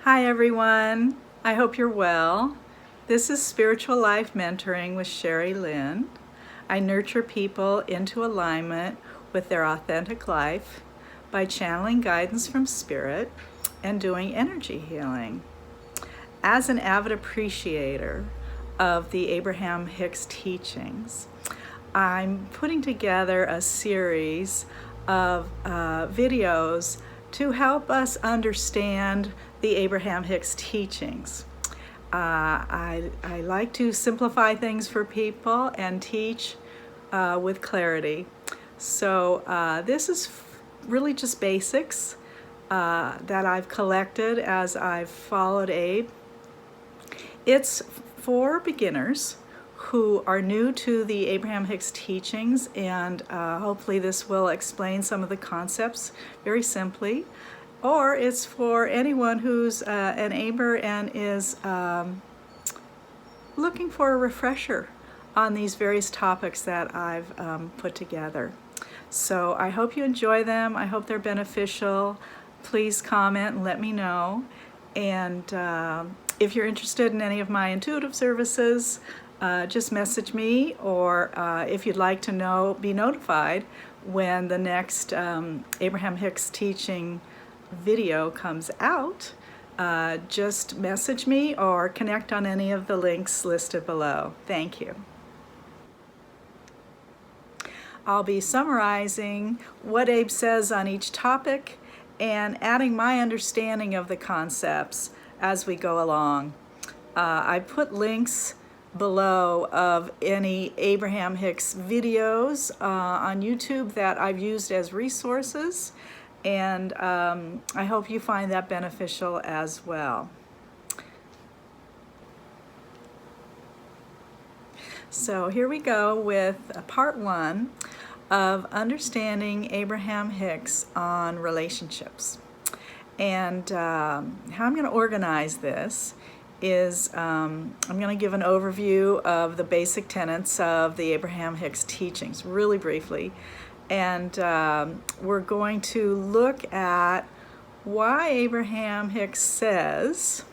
Hi everyone, I hope you're well. This is Spiritual Life Mentoring with Sherry Lynn. I nurture people into alignment with their authentic life by channeling guidance from Spirit and doing energy healing. As an avid appreciator of the Abraham Hicks teachings, I'm putting together a series of videos to help us understand the Abraham Hicks teachings. I like to simplify things for people and teach with clarity. So this is really just basics that I've collected as I've followed Abe. It's for beginners who are new to the Abraham Hicks teachings, and hopefully this will explain some of the concepts very simply. Or it's for anyone who's an Aber and is looking for a refresher on these various topics that I've put together. So I hope you enjoy them. I hope they're beneficial. Please comment and let me know. And if you're interested in any of my intuitive services, just message me, or if you'd like to be notified when the next Abraham Hicks teaching video comes out, just message me or connect on any of the links listed below. Thank you. I'll be summarizing what Abe says on each topic and adding my understanding of the concepts as we go along. I put links below of any Abraham Hicks videos on YouTube that I've used as resources, and I hope you find that beneficial as well. So here we go with part one of understanding Abraham Hicks on relationships. And how I'm going to organize this is I'm going to give an overview of the basic tenets of the Abraham Hicks teachings really briefly. And we're going to look at why Abraham Hicks says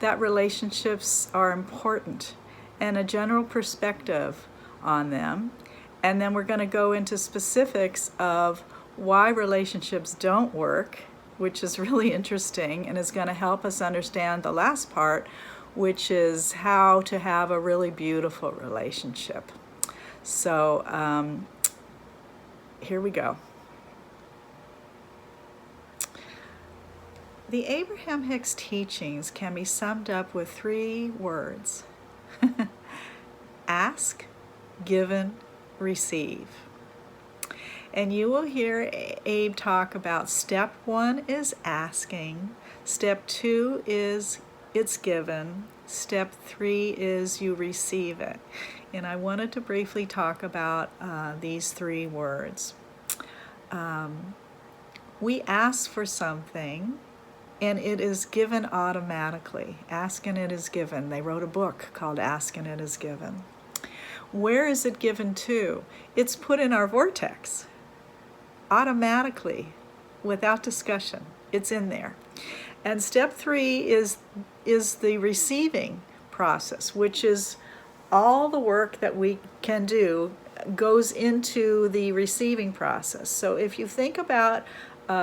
that relationships are important and a general perspective on them. And then we're going to go into specifics of why relationships don't work, which is really interesting and is going to help us understand the last part, which is how to have a really beautiful relationship. So here we go. The Abraham Hicks teachings can be summed up with 3 words. Ask, given, receive. And you will hear Abe talk about step 1 is asking, step 2 is it's given, step 3 is you receive it. And I wanted to briefly talk about these 3 words. We ask for something and it is given automatically. Ask and it is given. They wrote a book called Ask and It Is Given. Where is it given to? It's put in our vortex automatically, without discussion. It's in there. And step 3 is the receiving process, which is all the work that we can do goes into the receiving process. So if you think about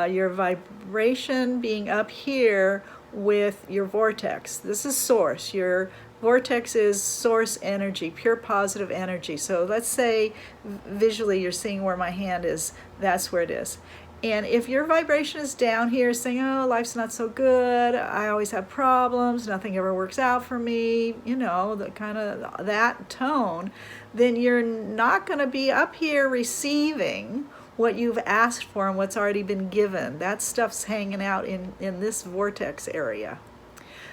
your vibration being up here with your vortex, this is source. Your vortex is source energy, pure positive energy. So let's say visually you're seeing where my hand is, that's where it is. And if your vibration is down here saying, oh, life's not so good, I always have problems, nothing ever works out for me, you know, the kind of that tone, then you're not going to be up here receiving what you've asked for and what's already been given. That stuff's hanging out in this vortex area.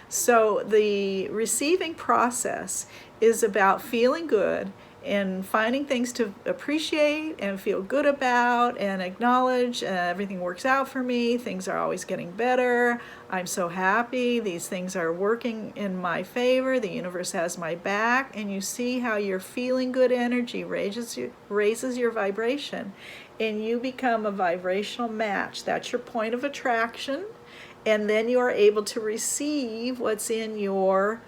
So the receiving process is about feeling good and finding things to appreciate and feel good about and acknowledge. Everything works out for me. Things are always getting better. I'm so happy. These things are working in my favor. The universe has my back. And you see how your feeling good energy raises your vibration, and you become a vibrational match. That's your point of attraction. and then you are able to receive what's in your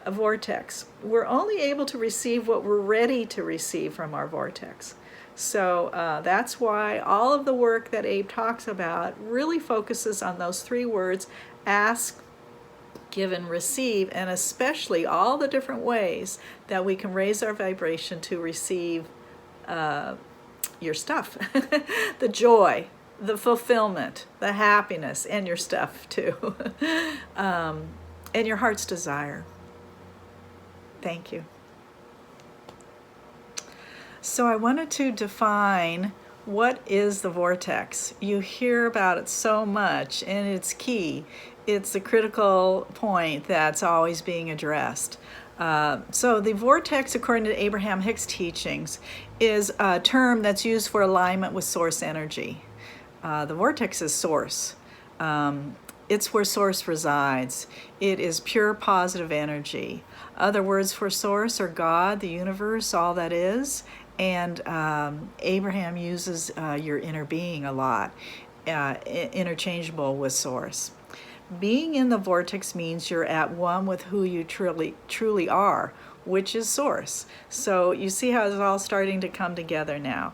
vortex. We're only able to receive what we're ready to receive from our vortex. So that's why all of the work that Abe talks about really focuses on those three words: ask, give, and receive, and especially all the different ways that we can raise our vibration to receive your stuff. The joy, the fulfillment, the happiness, and your stuff too. And your heart's desire. Thank you. So I wanted to define what is the vortex. You hear about it so much, and it's key. It's a critical point that's always being addressed. So the vortex, according to Abraham Hicks' teachings, is a term that's used for alignment with source energy. The vortex is source. It's where source resides. It is pure positive energy. Other words for source are God, the universe, all that is. And Abraham uses your inner being a lot, interchangeable with source. Being in the vortex means you're at one with who you truly are, which is source. So you see how it's all starting to come together now.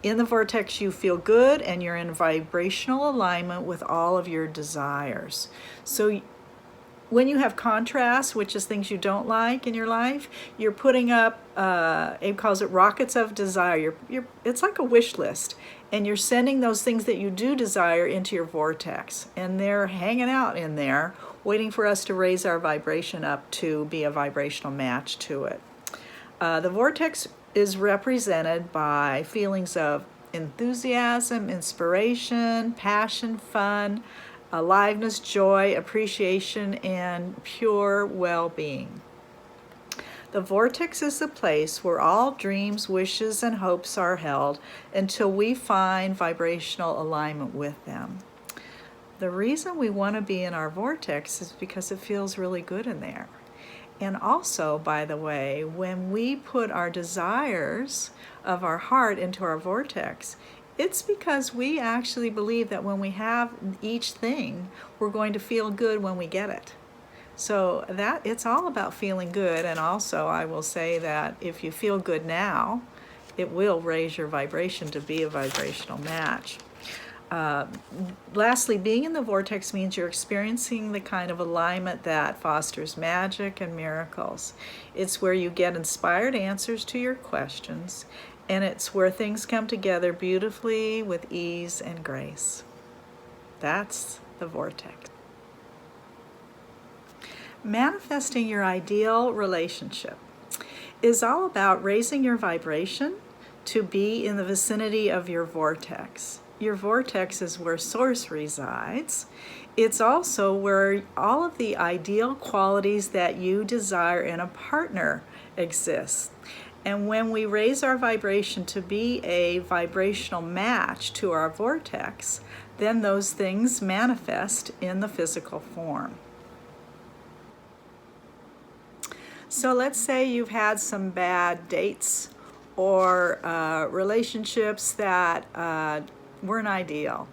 In the vortex, you feel good, and you're in vibrational alignment with all of your desires. So when you have contrast, which is things you don't like in your life, you're putting up, Abe calls it rockets of desire. It's like a wish list, and you're sending those things that you do desire into your vortex, and they're hanging out in there, waiting for us to raise our vibration up to be a vibrational match to it. The vortex is represented by feelings of enthusiasm, inspiration, passion, fun, aliveness, joy, appreciation, and pure well-being. The vortex is the place where all dreams, wishes, and hopes are held until we find vibrational alignment with them. The reason we want to be in our vortex is because it feels really good in there. And also, by the way, when we put our desires of our heart into our vortex, it's because we actually believe that when we have each thing, we're going to feel good when we get it. So that it's all about feeling good. And also, I will say that if you feel good now, it will raise your vibration to be a vibrational match. Lastly, being in the vortex means you're experiencing the kind of alignment that fosters magic and miracles. It's where you get inspired answers to your questions, and it's where things come together beautifully with ease and grace. That's the vortex. Manifesting your ideal relationship is all about raising your vibration to be in the vicinity of your vortex. Your vortex is where source resides. It's also where all of the ideal qualities that you desire in a partner exist. And when we raise our vibration to be a vibrational match to our vortex, then those things manifest in the physical form. So let's say you've had some bad dates or relationships that weren't ideal.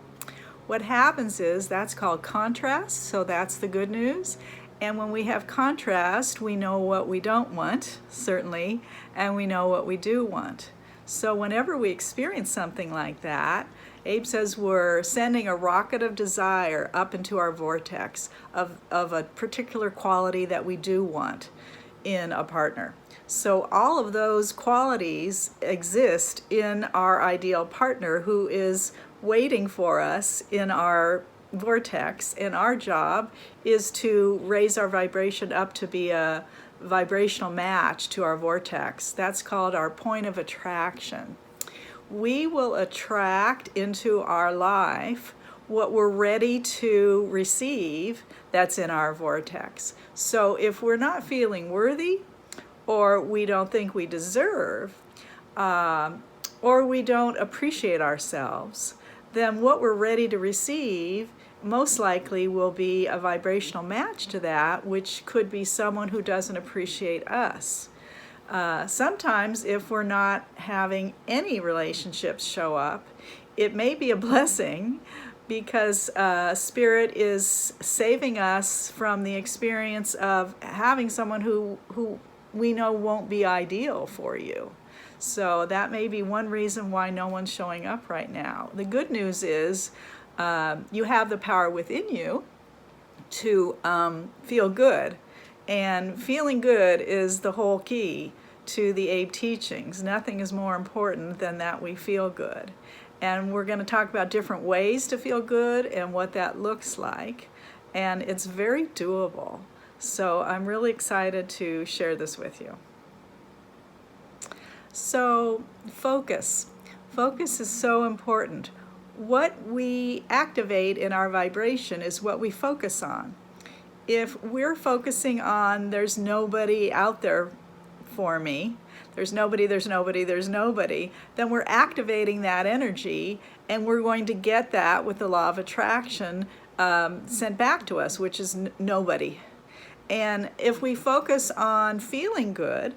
What happens is that's called contrast, so that's the good news. And when we have contrast, we know what we don't want, certainly, and we know what we do want. So whenever we experience something like that, Abe says we're sending a rocket of desire up into our vortex of a particular quality that we do want in a partner. So all of those qualities exist in our ideal partner who is waiting for us in our vortex, and our job is to raise our vibration up to be a vibrational match to our vortex. That's called our point of attraction. We will attract into our life what we're ready to receive that's in our vortex. So if we're not feeling worthy, or we don't think we deserve, or we don't appreciate ourselves, then what we're ready to receive most likely will be a vibrational match to that, which could be someone who doesn't appreciate us. Sometimes if we're not having any relationships show up, it may be a blessing because Spirit is saving us from the experience of having someone who we know won't be ideal for you. So that may be one reason why no one's showing up right now. The good news is you have the power within you to feel good. And feeling good is the whole key to the Abe teachings. Nothing is more important than that we feel good. And we're going to talk about different ways to feel good and what that looks like. And it's very doable. So I'm really excited to share this with you. So focus. Focus is so important. What we activate in our vibration is what we focus on. If we're focusing on there's nobody out there for me, there's nobody, then we're activating that energy, and we're going to get that with the law of attraction sent back to us, which is nobody. And if we focus on feeling good,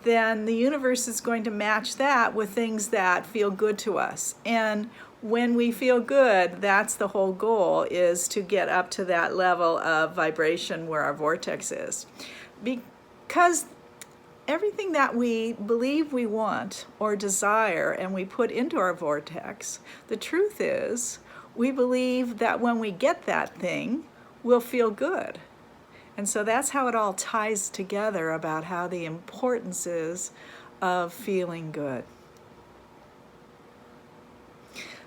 then the universe is going to match that with things that feel good to us. And when we feel good, that's the whole goal, is to get up to that level of vibration where our vortex is. Because everything that we believe we want or desire and we put into our vortex, the truth is we believe that when we get that thing, we'll feel good. And so that's how it all ties together about how the importance is of feeling good.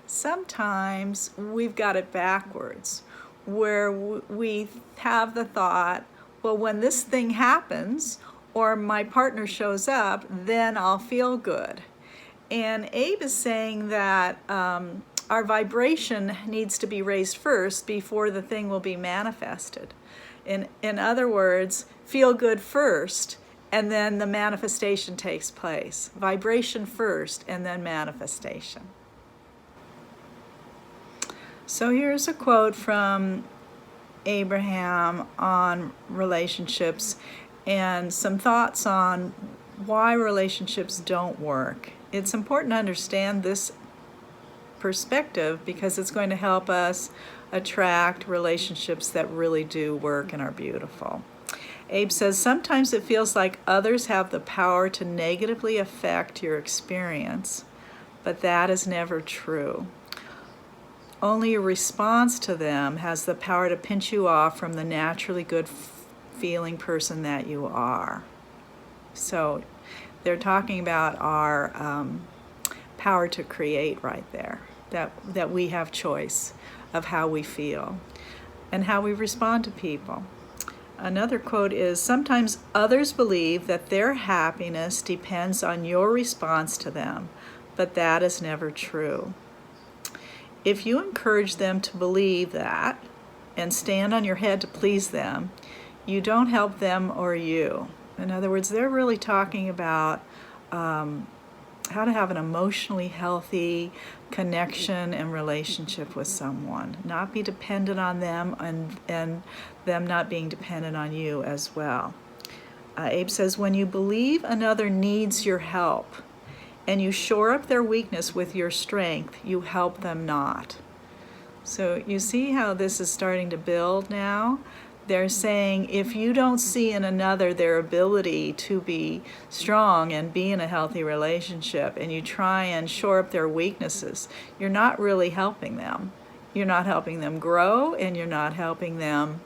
Sometimes we've got it backwards, where we have the thought, well, when this thing happens or my partner shows up, then I'll feel good. And Abe is saying that our vibration needs to be raised first before the thing will be manifested. In other words, feel good first, and then the manifestation takes place. Vibration first, and then manifestation. So here's a quote from Abraham on relationships and some thoughts on why relationships don't work. It's important to understand this perspective because it's going to help us attract relationships that really do work and are beautiful. Abe says, sometimes it feels like others have the power to negatively affect your experience, but that is never true. Only your response to them has the power to pinch you off from the naturally good feeling person that you are. So they're talking about our power to create right there, that we have choice of how we feel and how we respond to people. Another quote is, sometimes others believe that their happiness depends on your response to them, but that is never true. If you encourage them to believe that and stand on your head to please them, you don't help them or you. In other words, they're really talking about how to have an emotionally healthy connection and relationship with someone, not be dependent on them and them not being dependent on you as well. Abe says, when you believe another needs your help and you shore up their weakness with your strength, you help them not. So you see how this is starting to build now? They're saying if you don't see in another their ability to be strong and be in a healthy relationship, and you try and shore up their weaknesses, you're not really helping them. You're not helping them grow, and you're not helping them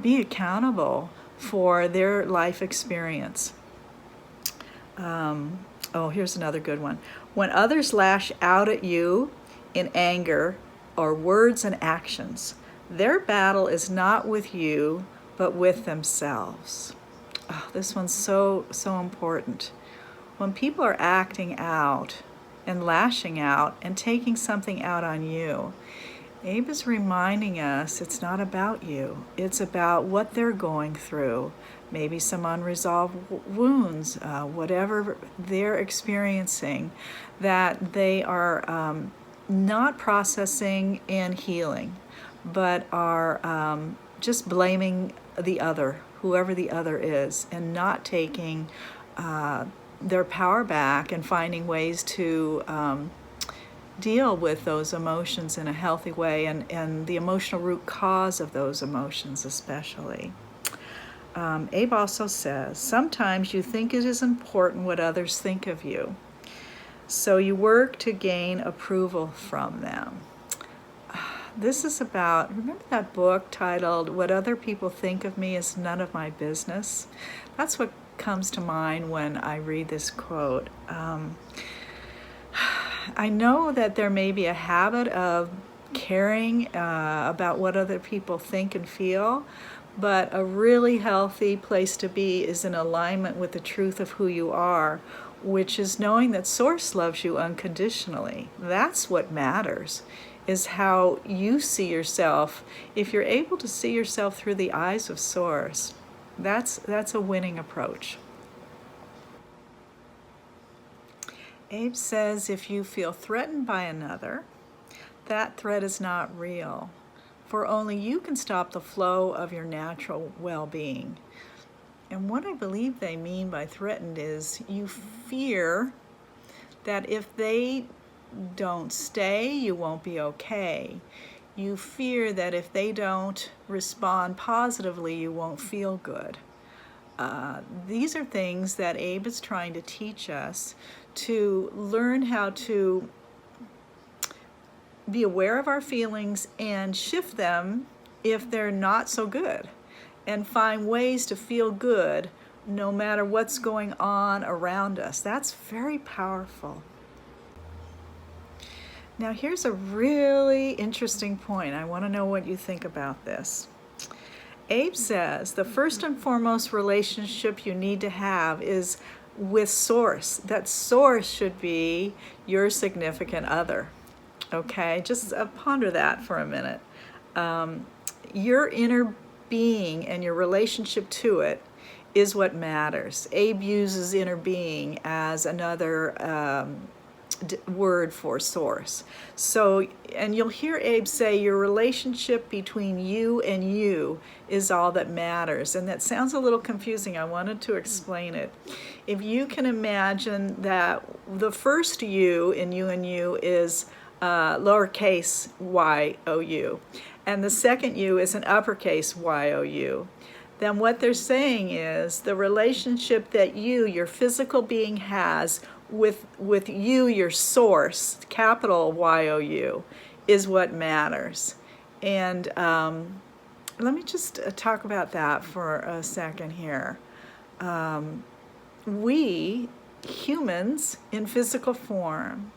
be accountable for their life experience. Here's another good one. When others lash out at you in anger or words and actions, their battle is not with you, but with themselves. Oh, this one's so important. When people are acting out and lashing out and taking something out on you, Abe is reminding us it's not about you. It's about what they're going through, maybe some unresolved wounds, whatever they're experiencing that they are not processing and healing, but are just blaming the other, whoever the other is, and not taking their power back and finding ways to deal with those emotions in a healthy way, and the emotional root cause of those emotions especially. Abe also says, sometimes you think it is important what others think of you, so you work to gain approval from them. This is about, remember that book titled What Other People Think of Me Is None of My Business? That's what comes to mind when I read this quote. I know that there may be a habit of caring about what other people think and feel, but a really healthy place to be is in alignment with the truth of who you are, which is knowing that Source loves you unconditionally. That's what matters, is how you see yourself. If you're able to see yourself through the eyes of Source, that's a winning approach. Abe says, if you feel threatened by another, that threat is not real, for only you can stop the flow of your natural well-being. And what I believe they mean by threatened is you fear that if they don't stay, you won't be okay. You fear that if they don't respond positively, you won't feel good. These are things that Abe is trying to teach us to learn how to be aware of our feelings and shift them if they're not so good, and find ways to feel good no matter what's going on around us. That's very powerful. Now here's a really interesting point. I want to know what you think about this. Abe says the first and foremost relationship you need to have is with Source. That Source should be your significant other. Okay, just ponder that for a minute. Your inner being and your relationship to it is what matters. Abe uses inner being as another word for Source. So, and you'll hear Abe say your relationship between you and you is all that matters. And that sounds a little confusing. I wanted to explain it. If you can imagine that the first you in you and you is lowercase y-o-u, and the second you is an uppercase y-o-u, then what they're saying is the relationship that you, your physical being, has with you, your Source, capital Y-O-U, is what matters. And let me just talk about that for a second here. We, humans in physical form,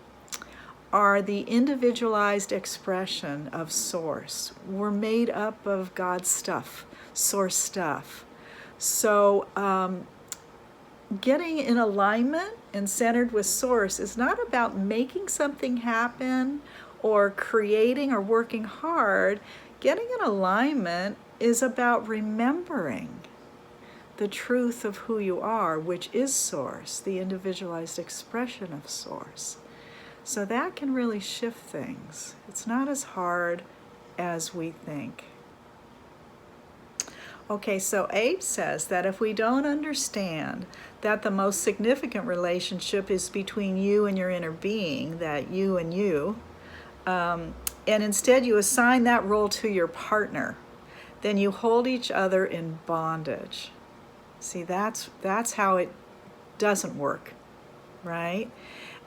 are the individualized expression of Source. We're made up of God's stuff, Source stuff. So getting in alignment and centered with Source is not about making something happen or creating or working hard. Getting in alignment is about remembering the truth of who you are, which is Source, the individualized expression of Source. So that can really shift things. It's not as hard as we think. Okay, so Abe says that if we don't understand that the most significant relationship is between you and your inner being, that you and you, and instead you assign that role to your partner, then you hold each other in bondage. See, that's how it doesn't work, right?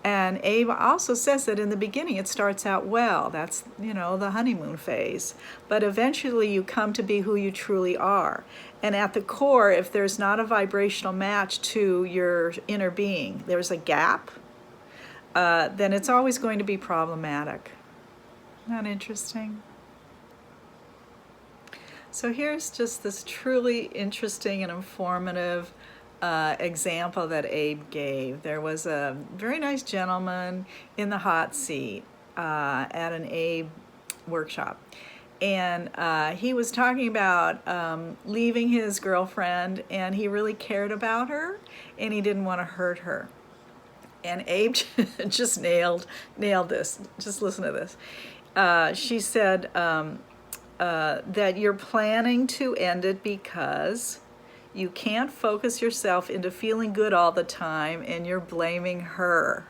And Abe also says that in the beginning it starts out well. That's, the honeymoon phase. But eventually you come to be who you truly are. And at the core, if there's not a vibrational match to your inner being, there's a gap, then it's always going to be problematic. Isn't that interesting? So here's just this truly interesting and informative example that Abe gave. There was a very nice gentleman in the hot seat at an Abe workshop, and he was talking about leaving his girlfriend, and he really cared about her and he didn't want to hurt her. And Abe just nailed this. Just listen to this. She said that you're planning to end it because you can't focus yourself into feeling good all the time and you're blaming her.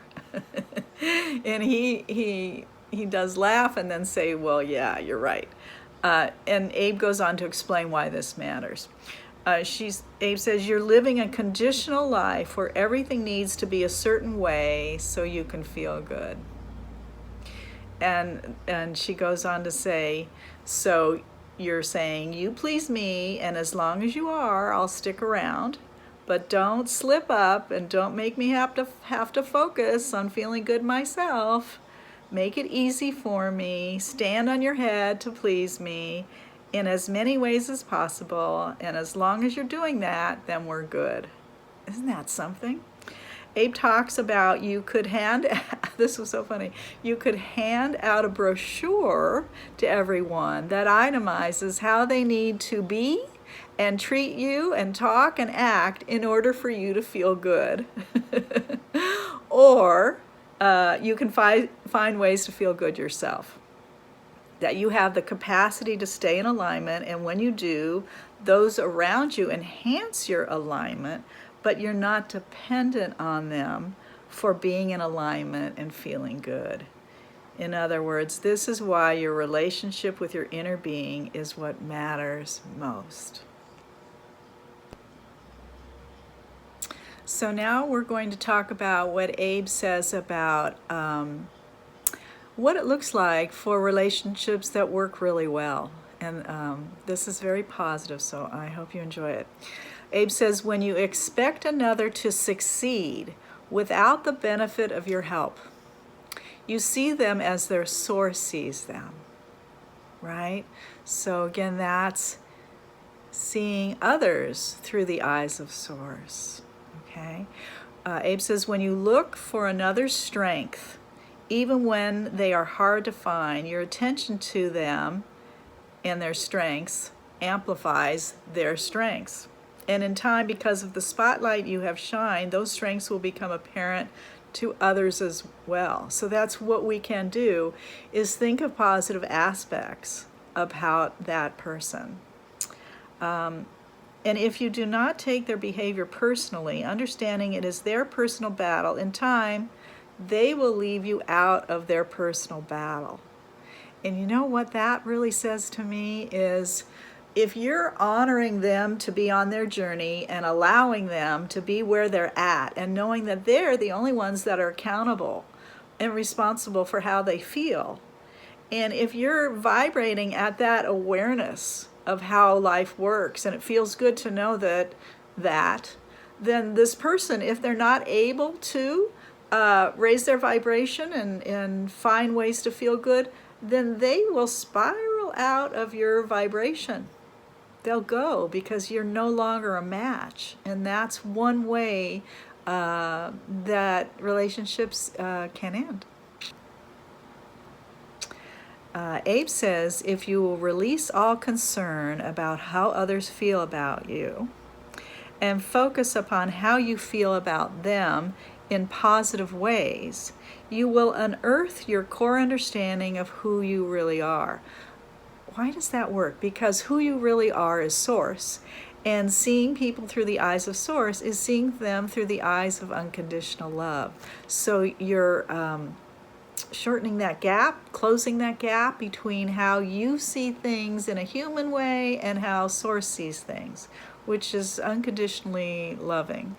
And he does laugh and then say, well, yeah, you're right. And Abe goes on to explain why this matters. Abe says, you're living a conditional life where everything needs to be a certain way so you can feel good. And she goes on to say, so you're saying, you please me, and as long as you are, I'll stick around. But don't slip up and don't make me have to focus on feeling good myself. Make it easy for me. Stand on your head to please me in as many ways as possible. And as long as you're doing that, then we're good. Isn't that something? Abe talks about you could this was so funny, you could hand out a brochure to everyone that itemizes how they need to be and treat you and talk and act in order for you to feel good. Or you can find ways to feel good yourself. That you have the capacity to stay in alignment, and when you do, those around you enhance your alignment, but you're not dependent on them for being in alignment and feeling good. In other words, this is why your relationship with your inner being is what matters most. So now we're going to talk about what Abe says about what it looks like for relationships that work really well. And this is very positive, so I hope you enjoy it. Abe says, when you expect another to succeed without the benefit of your help, you see them as their source sees them, right? So again, that's seeing others through the eyes of source, okay? Abe says, when you look for another's strength, even when they are hard to find, your attention to them and their strengths amplifies their strengths. And in time, because of the spotlight you have shined, those strengths will become apparent to others as well. So that's what we can do, is think of positive aspects about that person. And if you do not take their behavior personally, understanding it is their personal battle, in time, they will leave you out of their personal battle. And you know what that really says to me is, if you're honoring them to be on their journey and allowing them to be where they're at and knowing that they're the only ones that are accountable and responsible for how they feel, and if you're vibrating at that awareness of how life works and it feels good to know that, then this person, if they're not able to raise their vibration and find ways to feel good, then they will spiral out of your vibration. They'll go because you're no longer a match. And that's one way that relationships can end. Abe says, if you will release all concern about how others feel about you and focus upon how you feel about them in positive ways, you will unearth your core understanding of who you really are. Why does that work? Because who you really are is source, and seeing people through the eyes of source is seeing them through the eyes of unconditional love. So you're shortening that gap, closing that gap between how you see things in a human way and how source sees things, which is unconditionally loving.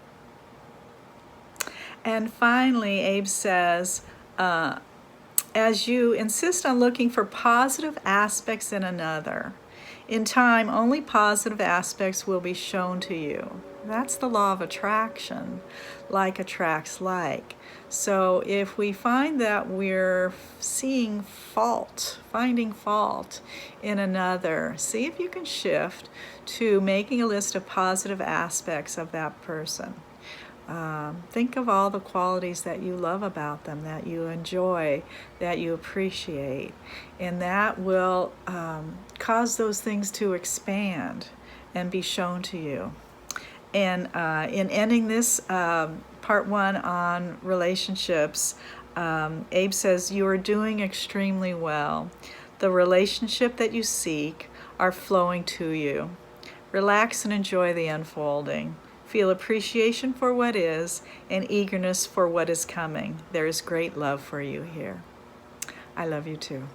And finally, Abe says, as you insist on looking for positive aspects in another, in time, only positive aspects will be shown to you. That's the law of attraction. Like attracts like. So if we find that we're finding fault in another, see if you can shift to making a list of positive aspects of that person. Think of all the qualities that you love about them, that you enjoy, that you appreciate, and that will cause those things to expand and be shown to you. And in ending this part one on relationships, Abe says, you are doing extremely well. The relationship that you seek are flowing to you. Relax and enjoy the unfolding. Feel appreciation for what is and eagerness for what is coming. There is great love for you here. I love you too.